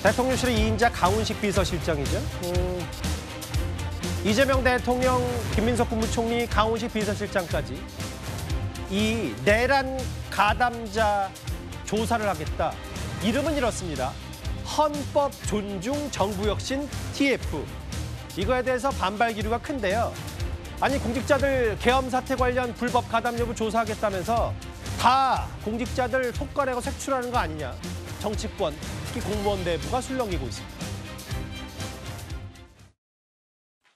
대통령실의 2인자 강훈식 비서실장이죠. 이재명 대통령, 김민석 국무총리, 강훈식 비서실장까지 이 내란 가담자 조사를 하겠다. 이름은 이렇습니다. 헌법 존중 정부혁신 TF. 이거에 대해서 반발 기류가 큰데요. 아니 공직자들 계엄 사태 관련 불법 가담 여부 조사하겠다면서 다 공직자들 속가내고 색출하는 거 아니냐. 정치권, 특히 공무원 내부가 술렁이고 있습니다.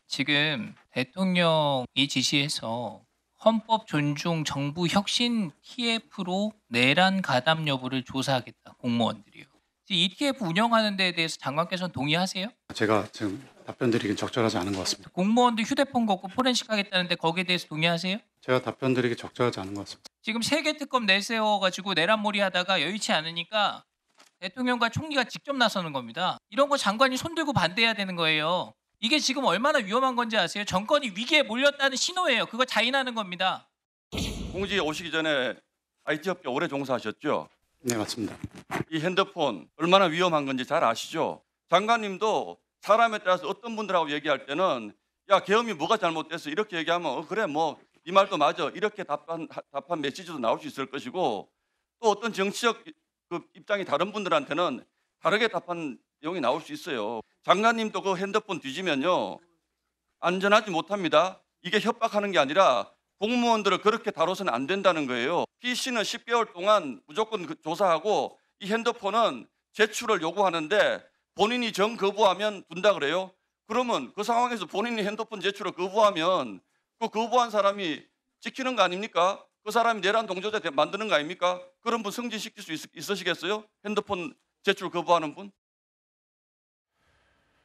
지금 대통령이 지시해서 헌법 존중 정부 혁신 TF로 내란 가담 여부를 조사하겠다. 공무원들이요. 이 TF 운영하는 데에 대해서 장관께서는 동의하세요? 제가 지금 답변 드리긴 적절하지 않은 것 같습니다. 공무원들 휴대폰 걷고 포렌식 하겠다는데 거기에 대해서 동의하세요? 제가 답변 드리기 적절하지 않은 것 같습니다. 지금 세계 특검 내세워가지고 내란몰이 하다가 여의치 않으니까 대통령과 총리가 직접 나서는 겁니다. 이런 거 장관이 손들고 반대해야 되는 거예요. 이게 지금 얼마나 위험한 건지 아세요? 정권이 위기에 몰렸다는 신호예요. 그거 자인하는 겁니다. 공직에 오시기 전에 IT 업계 오래 종사하셨죠? 네, 맞습니다. 이 핸드폰 얼마나 위험한 건지 잘 아시죠? 장관님도 사람에 따라서 어떤 분들하고 얘기할 때는 야 계엄이 뭐가 잘못됐어 이렇게 얘기하면 그래 뭐 이 말도 맞아 이렇게 답한 메시지도 나올 수 있을 것이고 또 어떤 정치적 그 입장이 다른 분들한테는 다르게 답한 내용이 나올 수 있어요. 장관님도 그 핸드폰 뒤지면요 안전하지 못합니다. 이게 협박하는 게 아니라 공무원들을 그렇게 다뤄서는 안 된다는 거예요. PC는 10개월 동안 무조건 조사하고 이 핸드폰은 제출을 요구하는데 본인이 거부하면 둔다 그래요. 그러면 그 상황에서 본인이 핸드폰 제출을 거부하면 그 거부한 사람이 지키는 거 아닙니까? 그 사람이 내란 동조자 만드는 거 아닙니까? 그런 분 승진시킬 수 있으시겠어요? 핸드폰 제출 거부하는 분?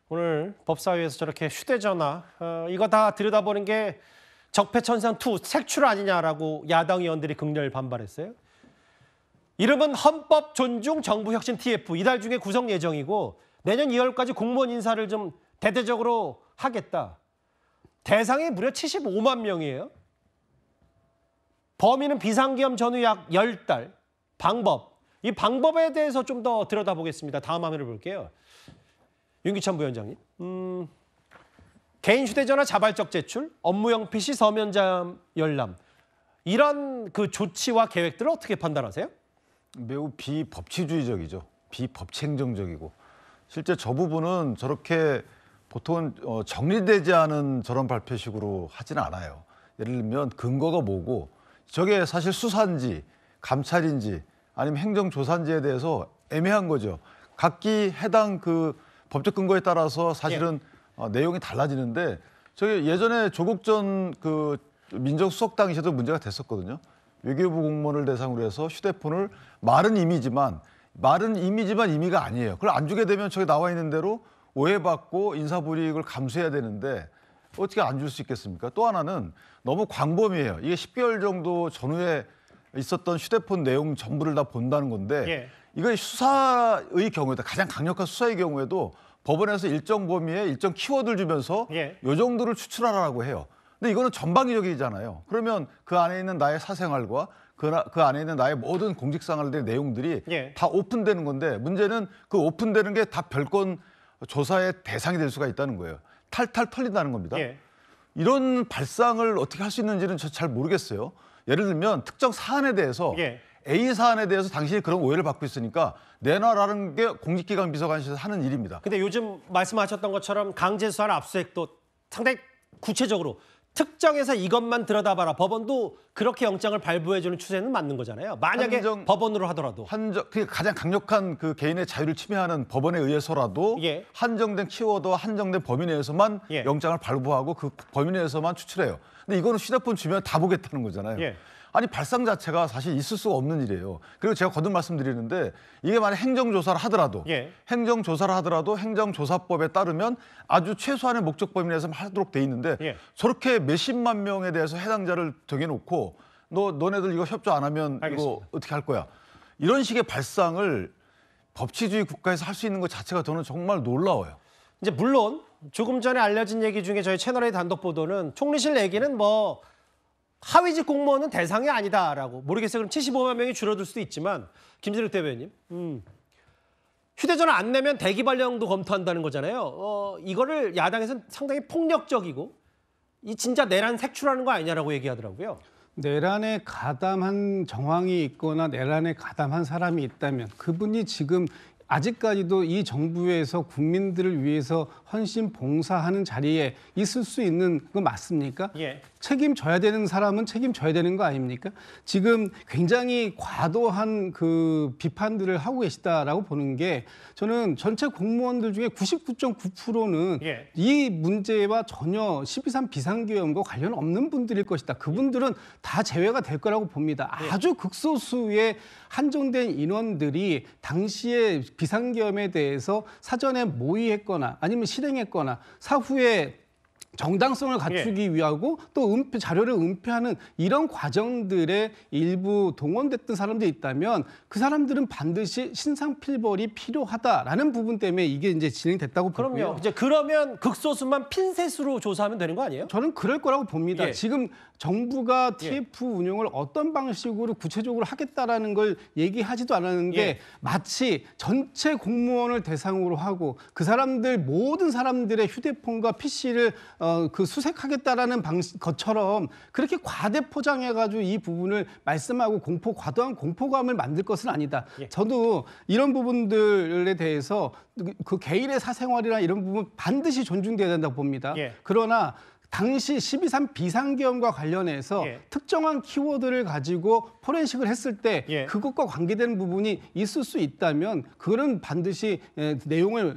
오늘 법사위에서 저렇게 휴대전화 이거 다 들여다보는 게 적폐천상2 색출 아니냐라고 야당 의원들이 극렬 반발했어요. 이름은 헌법 존중 정부혁신 TF. 이달 중에 구성 예정이고 내년 2월까지 공무원 인사를 좀 대대적으로 하겠다. 대상이 무려 75만 명이에요. 범위는 비상계엄 전후 약 10달. 방법. 이 방법에 대해서 좀 더 들여다보겠습니다. 다음 화면을 볼게요. 윤기천 부위원장님. 개인 휴대전화 자발적 제출, 업무용 PC 서면 열람. 이런 그 조치와 계획들을 어떻게 판단하세요? 매우 비법치주의적이죠. 비법행정적이고. 실제 저 부분은 저렇게 보통은 정리되지 않은 저런 발표식으로 하지는 않아요. 예를 들면 근거가 뭐고 저게 사실 수사인지 감찰인지 아니면 행정조사인지에 대해서 애매한 거죠. 각기 해당 그 법적 근거에 따라서 사실은 내용이 달라지는데 저게 예전에 조국 전 그 민정수석 당시에도 문제가 됐었거든요. 외교부 공무원을 대상으로 해서 휴대폰을 말은 이미지만 임의가 아니에요. 그걸 안 주게 되면 저기 나와 있는 대로 오해받고 인사불이익을 감수해야 되는데 어떻게 안 줄 수 있겠습니까? 또 하나는 너무 광범위해요. 이게 10개월 정도 전후에 있었던 휴대폰 내용 전부를 다 본다는 건데 이거 수사의 경우에도 가장 강력한 수사의 경우에도 법원에서 일정 범위에 일정 키워드를 주면서 이 정도를 추출하라고 해요. 근데 이거는 전방위적이잖아요. 그러면 그 안에 있는 나의 사생활과 그 안에 있는 나의 모든 공직생활의 내용들이 다 오픈되는 건데 문제는 그 오픈되는 게 다 별건 조사의 대상이 될 수가 있다는 거예요. 탈탈 털린다는 겁니다. 이런 발상을 어떻게 할 수 있는지는 저 잘 모르겠어요. 예를 들면 특정 사안에 대해서 A 사안에 대해서 당신이 그런 오해를 받고 있으니까 내놔라는 게 공직기관 비서관실에서 하는 일입니다. 근데 요즘 말씀하셨던 것처럼 강제수사나 압수수색도 상당히 구체적으로 특정해서 이것만 들여다봐라. 법원도 그렇게 영장을 발부해주는 추세는 맞는 거잖아요. 만약에 법원으로 하더라도. 그게 가장 강력한 그 개인의 자유를 침해하는 법원에 의해서라도 한정된 키워드와 한정된 범위 내에서만 영장을 발부하고 그 범위 내에서만 추출해요. 근데 이거는 휴대폰 주면 다 보겠다는 거잖아요. 아니 발상 자체가 사실 있을 수가 없는 일이에요. 그리고 제가 거듭 말씀드리는데 이게 만약 행정조사를 하더라도 행정조사법에 따르면 아주 최소한의 목적 범위 내에서 하도록 돼 있는데 저렇게 몇십만 명에 대해서 해당자를 정해놓고 너네들 이거 협조 안 하면 이거 어떻게 할 거야. 이런 식의 발상을 법치주의 국가에서 할 수 있는 것 자체가 저는 정말 놀라워요. 이제 물론 조금 전에 알려진 얘기 중에 저희 채널의 단독 보도는 총리실 얘기는 뭐 하위직 공무원은 대상이 아니다라고. 모르겠어요. 그럼 75만 명이 줄어들 수도 있지만 김진욱 대변인. 휴대전화 안 내면 대기 발령도 검토한다는 거잖아요. 이거를 야당에서는 상당히 폭력적이고 이 진짜 내란 색출하는 거 아니냐라고 얘기하더라고요. 내란에 가담한 정황이 있거나 내란에 가담한 사람이 있다면 그분이 지금 아직까지도 이 정부에서 국민들을 위해서 헌신 봉사하는 자리에 있을 수 있는 거 맞습니까? 예. 책임져야 되는 사람은 책임져야 되는 거 아닙니까? 지금 굉장히 과도한 그 비판들을 하고 계시다라고 보는 게 저는 전체 공무원들 중에 99.9%는 예. 이 문제와 전혀 12.3 비상계엄과 관련 없는 분들일 것이다. 그분들은 다 제외가 될 거라고 봅니다. 아주 극소수의 한정된 인원들이 당시에 비상계엄에 대해서 사전에 모의했거나 아니면 실행했거나 사후에 정당성을 갖추기 위하고 또 자료를 은폐하는 이런 과정들에 일부 동원됐던 사람들이 있다면 그 사람들은 반드시 신상필벌이 필요하다라는 부분 때문에 이게 이제 진행됐다고 보고요. 그럼요. 이제 그러면 극소수만 핀셋으로 조사하면 되는 거 아니에요? 저는 그럴 거라고 봅니다. 예. 지금 정부가 TF 운영을 어떤 방식으로 구체적으로 하겠다라는 걸 얘기하지도 않았는데 예. 마치 전체 공무원을 대상으로 하고 그 사람들 모든 사람들의 휴대폰과 PC를 그 수색하겠다라는 것처럼 그렇게 과대 포장해가지고 이 부분을 말씀하고 과도한 공포감을 만들 것은 아니다. 예. 저도 이런 부분들에 대해서 그 개인의 사생활이나 이런 부분 반드시 존중돼야 된다고 봅니다. 예. 그러나 당시 12.3 비상계엄과 관련해서 예. 특정한 키워드를 가지고 포렌식을 했을 때 예. 그것과 관계되는 부분이 있을 수 있다면 그거는 반드시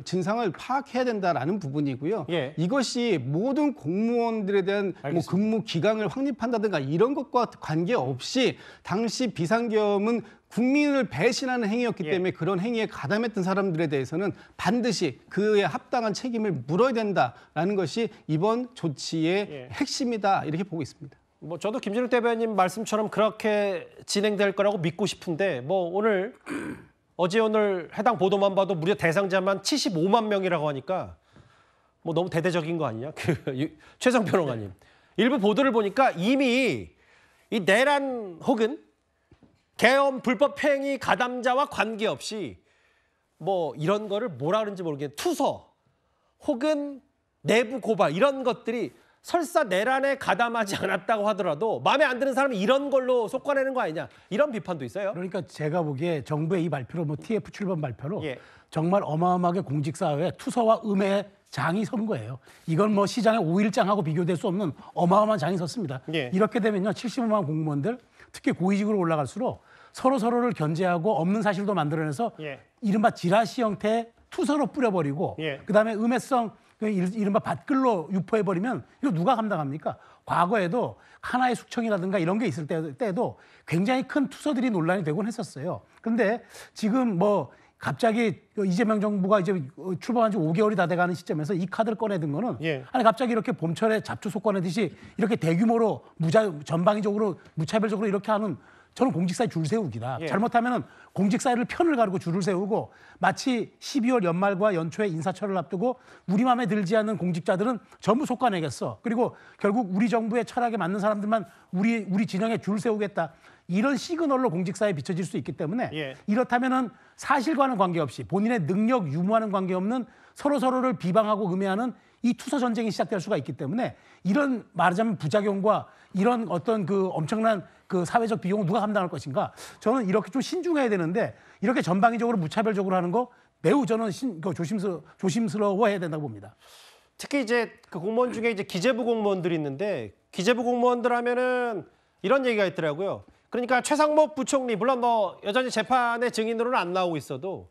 진상을 파악해야 된다라는 부분이고요. 예. 이것이 모든 공무원들에 대한 뭐 알겠습니다. 근무 기간을 확립한다든가 이런 것과 관계없이 당시 비상계엄은 국민을 배신하는 행위였기 예. 때문에 그런 행위에 가담했던 사람들에 대해서는 반드시 그에 합당한 책임을 물어야 된다라는 것이 이번 조치의 예. 핵심이다 이렇게 보고 있습니다. 뭐 저도 김진욱 대변인 말씀처럼 그렇게 진행될 거라고 믿고 싶은데 뭐 오늘 오늘 해당 보도만 봐도 무려 대상자만 75만 명이라고 하니까 뭐 너무 대대적인 거 아니냐? 최성 평론가님. 일부 보도를 보니까 이미 이 내란 혹은 계엄 불법 행위 가담자와 관계없이 뭐 이런 거를 뭐라 그러는지 모르겠는데 투서 혹은 내부 고발 이런 것들이 설사 내란에 가담하지 않았다고 하더라도 마음에 안 드는 사람은 이런 걸로 솎아내는 거 아니냐 이런 비판도 있어요. 그러니까 제가 보기에 정부의 이 발표로 뭐 TF 출범 발표로 예. 정말 어마어마하게 공직사회에 투서와 음해의 장이 선 거예요. 이건 뭐 시장의 5일장하고 비교될 수 없는 어마어마한 장이 섰습니다. 예. 이렇게 되면요 75만 공무원들 특히 고위직으로 올라갈수록 서로를 견제하고 없는 사실도 만들어내서 예. 이른바 지라시 형태의 투서로 뿌려버리고 예. 그다음에 음해성 이른바 밭글로 유포해버리면 이거 누가 감당합니까? 과거에도 하나의 숙청이라든가 이런 게 있을 때도 굉장히 큰 투서들이 논란이 되곤 했었어요. 그런데 지금 뭐 갑자기 이재명 정부가 이제 출범한 지 5개월이 다 돼가는 시점에서 이 카드를 꺼내든 거는 예. 아니 갑자기 이렇게 봄철에 잡초소 꺼내듯이 이렇게 대규모로 전방위적으로 무차별적으로 이렇게 하는 저는 공직사회 줄 세우기다. 예. 잘못하면 공직사회를 편을 가르고 줄을 세우고 마치 12월 연말과 연초에 인사철을 앞두고 우리 마음에 들지 않는 공직자들은 전부 솎아내겠어. 그리고 결국 우리 정부의 철학에 맞는 사람들만 우리 진영에 줄 세우겠다. 이런 시그널로 공직사회에 비춰질 수 있기 때문에 예. 이렇다면은 사실과는 관계없이 본인의 능력 유무와는 관계없는 서로를 비방하고 음해하는 이 투서 전쟁이 시작될 수가 있기 때문에 이런 말하자면 부작용과 이런 어떤 그 엄청난 그 사회적 비용을 누가 감당할 것인가? 저는 이렇게 좀 신중해야 되는데 이렇게 전방위적으로 무차별적으로 하는 거 매우 저는 조심스러워해야 된다고 봅니다. 특히 이제 그 공무원 중에 이제 기재부 공무원들이 있는데 기재부 공무원들 하면은 이런 얘기가 있더라고요. 그러니까 최상목 부총리 물론 뭐 여전히 재판의 증인으로는 안 나오고 있어도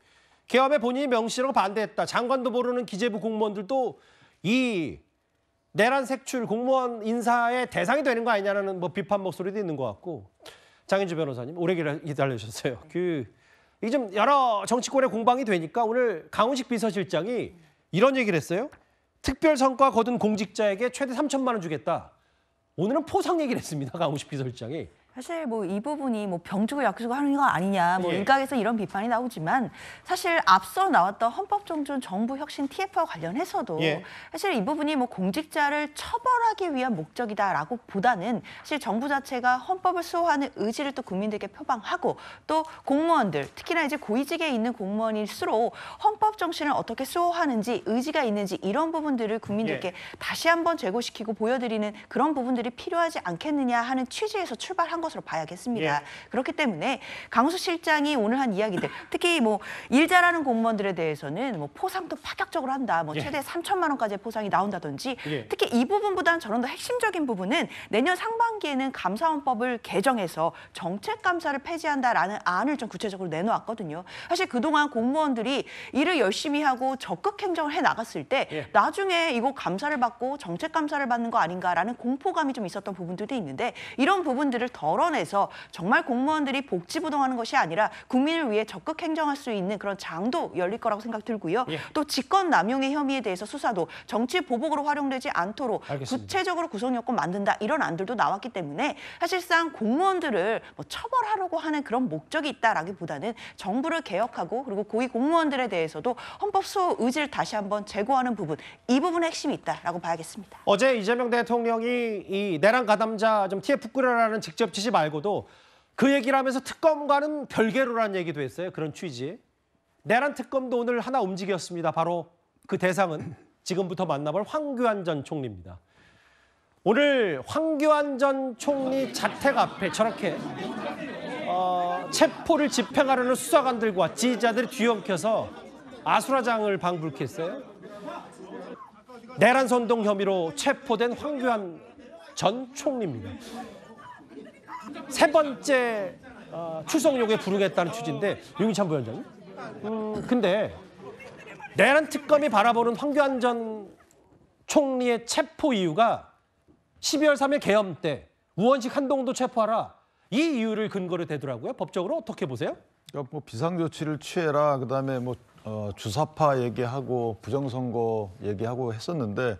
계엄에 본인이 명시하고 반대했다. 장관도 모르는 기재부 공무원들도 이 내란 색출 공무원 인사의 대상이 되는 거 아니냐는 뭐 비판 목소리도 있는 것 같고 장인주 변호사님 오래 기다려주셨어요. 이게 좀 여러 정치권의 공방이 되니까 오늘 강훈식 비서실장이 이런 얘기를 했어요. 특별 성과 거둔 공직자에게 최대 3천만 원 주겠다. 오늘은 포상 얘기를 했습니다. 강훈식 비서실장이. 사실 뭐 이 부분이 뭐 병주고 약주고 하는 거 아니냐, 뭐 예. 일각에서 이런 비판이 나오지만 사실 앞서 나왔던 헌법정준 정부혁신 TF와 관련해서도 예. 사실 이 부분이 뭐 공직자를 처벌하기 위한 목적이다라고 보다는 사실 정부 자체가 헌법을 수호하는 의지를 또 국민들께 표방하고 또 공무원들 특히나 이제 고위직에 있는 공무원일수록 헌법 정신을 어떻게 수호하는지 의지가 있는지 이런 부분들을 국민들께 예. 다시 한번 제고시키고 보여드리는 그런 부분들이 필요하지 않겠느냐 하는 취지에서 출발한 것으로 봐야겠습니다. 예. 그렇기 때문에 강훈수 실장이 오늘 한 이야기들, 특히 뭐 일 잘하는 공무원들에 대해서는 뭐 포상도 파격적으로 한다, 뭐 예. 최대 3천만 원까지의 포상이 나온다든지, 예. 특히 이 부분보다는 저는 더 핵심적인 부분은 내년 상반기에는 감사원법을 개정해서 정책 감사를 폐지한다라는 안을 좀 구체적으로 내놓았거든요. 사실 그동안 공무원들이 일을 열심히 하고 적극 행정을 해 나갔을 때 예. 나중에 이거 감사를 받고 정책 감사를 받는 거 아닌가라는 공포감이 좀 있었던 부분들도 있는데, 이런 부분들을 덜어내서 정말 공무원들이 복지부동하는 것이 아니라 국민을 위해 적극 행정할 수 있는 그런 장도 열릴 거라고 생각 들고요. 예. 또 직권 남용의 혐의에 대해서 수사도 정치 보복으로 활용되지 않도록 알겠습니다. 구체적으로 구성 요건 만든다, 이런 안들도 나왔기 때문에 사실상 공무원들을 뭐 처벌하려고 하는 그런 목적이 있다라기보다는 정부를 개혁하고 그리고 고위 공무원들에 대해서도 헌법 수호 의지를 다시 한번 제고하는 부분, 이 부분에 핵심이 있다라고 봐야겠습니다. 어제 이재명 대통령이 이 내란 가담자 좀 TF 꾸려라는 직접 지시 말고도 그 얘기를 하면서 특검과는 별개로라는 얘기도 했어요. 그런 취지. 내란 특검도 오늘 하나 움직였습니다. 바로 그 대상은 지금부터 만나볼 황교안 전 총리입니다. 오늘 황교안 전 총리 자택 앞에 저렇게 체포를 집행하려는 수사관들과 지휘자들이 뒤엉켜서 아수라장을 방불케 했어요. 내란 선동 혐의로 체포된 황교안 전 총리입니다. 세 번째 출석록에 부르겠다는 취지인데, 윤기찬 부위원장님. 근데 내란 특검이 바라보는 황교안 전 총리의 체포 이유가 12월 3일 계엄 때 우원식 한동도 체포하라, 이 이유를 근거로 대더라고요. 법적으로 어떻게 보세요? 그러니까 뭐 비상조치를 취해라, 그다음에 뭐 주사파 얘기하고 부정선거 얘기하고 했었는데,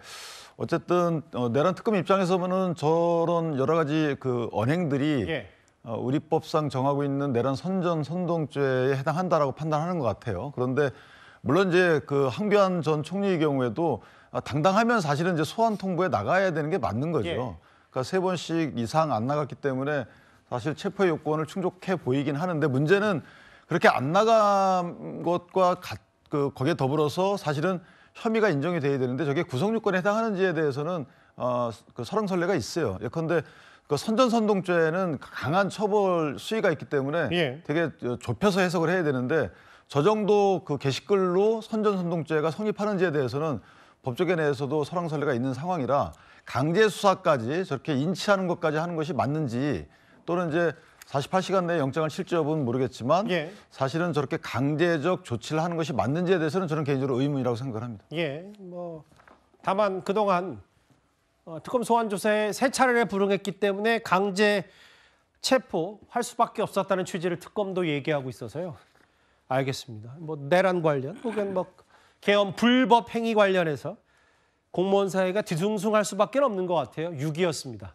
어쨌든 내란 특검 입장에서 보면 저런 여러 가지 그 언행들이 예. 우리 법상 정하고 있는 내란 선전 선동죄에 해당한다라고 판단하는 것 같아요. 그런데 물론 이제 그 황교안 전 총리의 경우에도 당당하면 사실은 이제 소환 통보에 나가야 되는 게 맞는 거죠. 예. 그러니까 3번씩 이상 안 나갔기 때문에 사실 체포의 요건을 충족해 보이긴 하는데, 문제는 그렇게 안 나간 것과 거기에 더불어서 사실은 혐의가 인정이 돼야 되는데 저게 구성요건에 해당하는지에 대해서는 그 설왕설래가 있어요. 예컨대 그 선전선동죄는 강한 처벌 수위가 있기 때문에 예. 되게 좁혀서 해석을 해야 되는데, 저 정도 그 게시글로 선전선동죄가 성립하는지에 대해서는 법조계 내에서도 설왕설래가 있는 상황이라, 강제 수사까지 저렇게 인치하는 것까지 하는 것이 맞는지, 또는 이제 48시간 내에 영장을 칠지 여부는 모르겠지만 예. 사실은 저렇게 강제적 조치를 하는 것이 맞는지에 대해서는 저는 개인적으로 의문이라고 생각을 합니다. 예, 뭐 다만 그동안 특검 소환 조사에 3차례나 불응했기 때문에 강제 체포할 수밖에 없었다는 취지를 특검도 얘기하고 있어서요. 알겠습니다. 뭐 내란 관련 혹은 뭐 계엄 불법 행위 관련해서 공무원 사회가 뒤숭숭할 수밖에 없는 것 같아요. 6위였습니다.